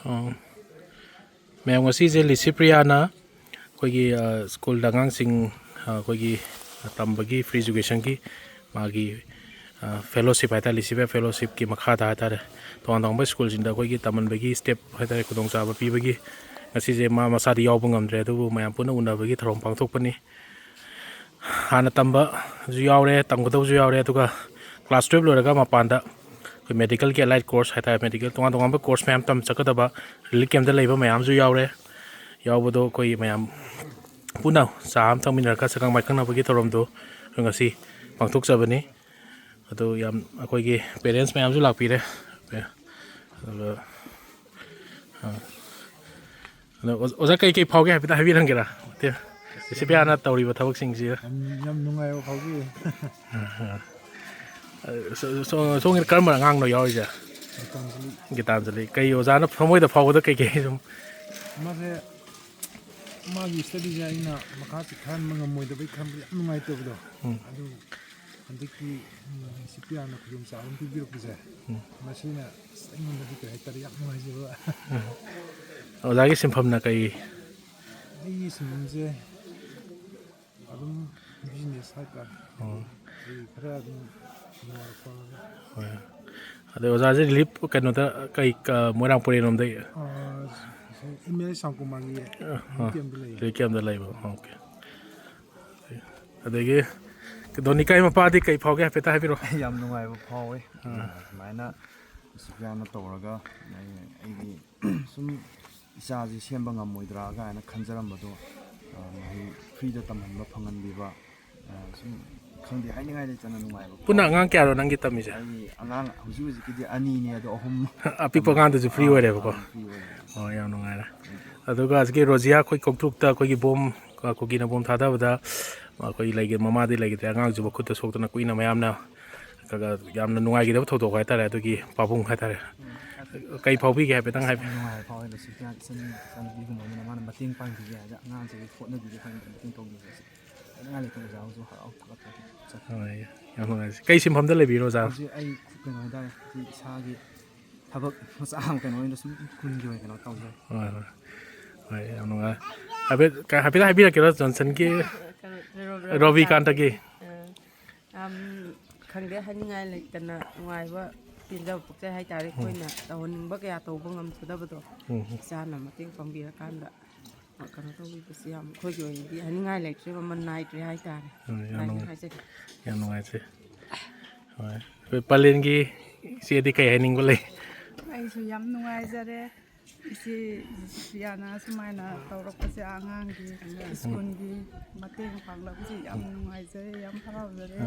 Ma'am ngasi je Licypriya na koigi school agangsing koigi tambagi free education ki magi fellowship haita Licypriya Fellowship ki makhada haita tonganba school jinda koigi tamhannaba step haita kudong chaba pibagi ngasi je ma masadi yaw ngamdre adubu mayam puna unabagi thouram pangthokpani hana tamba ju yawre tamgadaw ju yawre aduga class 12 loraga mapanda medical के allied course है medical तोंगा course ma'am तम चकदबा relief camp लेबा ma'am जो यावरे यावबदो कोई ma'am पुना साम थमिनरका Sakang माइखंगनाबगी थौरमदो ngasi पांथोकजबनी अदो याम अखोइगी parents ma'am जो लापिरे ओजा कई फावगे हाबिता हाबिरंगेरा ते सिपियाना तौरिबा थबकसिंगसि yam nungayo phaugi so karma ngang no yaw ja gitanjali kai ozana phamoi da phawda kai kai sum mase magi study ja ina makha khan mangamoi da bai kham yam nungai to do adu andiki sipiana khujum sa am bi biru pise masina singin da kai tar yam nungai jo ozagi simpham na kai ai simje adum business ha ka khara अरे ओजाजे relief कनोदा कई मोरांग पुरेनोम दे email sangkumagi लेकिन live okay अदेगे दोनी कई मपादी कई फावगे पेता है बिरो yam nungai phawe maina sipiana tawraga ai sum isa ji semba ngamoidra ga na khanjarambado free da tamhanba phanganbiba sum khangdi haingai le chana nungai Pune ngang kya ro nangi tamise ai angang huju ji ki ani ne ado ahum api pagan du free ore ko oh ya nungai la aduga asge rozia khoi koktuk ta khoi gi bom ko gi na bom thada bada khoi lagi mama de lagi ta ngang ju ba khut sok na kuina mayam na kaga yamna nungai gi da thodo kai ta ra adugi pabung kai ta ra kai phaubi ge pe tang hai nungai phawe le sipian san bi gum na man mating pang bi ya ngang ji khotna bi khang mating tong bi ngai le tong jaw ju ha yam nungai kai sim pham da le bi ro ja ai keno da ji isagi thabak masam keno ino sum kun gi keno tawはい、happy happy la kira Johnson ki Robi kanta ki khangde haningai le kana ngai ba pinda pukse hai tare koina tawning ba kya to bangam chudabado sana mating pambira kanda kana to bi siam khoi jo di haningai le tre man nai tre hai tare yang nungai se hai palen ki si di kai haning gole ai su yam nungai jare isi siana sumaina tawrakpase angang gi school gi mateng panglabsi yam nungai jare yam harau jare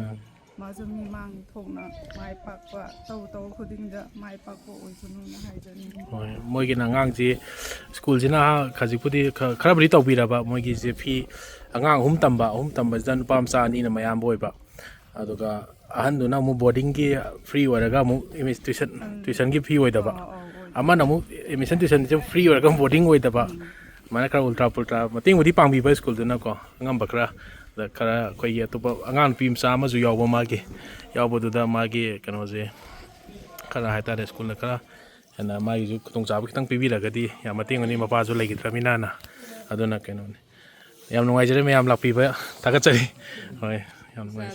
mazumi mang thongna mai pakwa taw khudingda mai pakko oisunu na haijani hoi moi gi nangang ji school jina khajipudi kharabri tawbira ba moi gi je phi angang hum tamba jan pam sa ni na mayam boi ba aduga ahan du na mu boarding gi free waraga mu tuition gi fee oi da ba ama na mu emission tuition je free waraga boarding oi da ba mana kar ultra mating udi pangbi ba school du na ko ngam bakra da kara koi ya to angan pim sa ma ju yaw ba ma gi yaw bo du da ma gi kano je kara haita re school na kara ana ma gi ju tong cha ba kitang pibi la ga di ya mating ani mapa ju legi tramina na aduna kano ne yam nungai jere me yam lak pi ba ta ga chari hoi yam nungai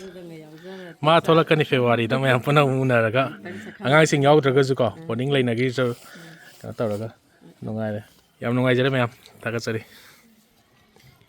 ma thola kani February da me yam puna una raga angang sing yaw draga ju ko boarding lai na gi jo ta raga nungai re yam nungai jere me yam ta ga chari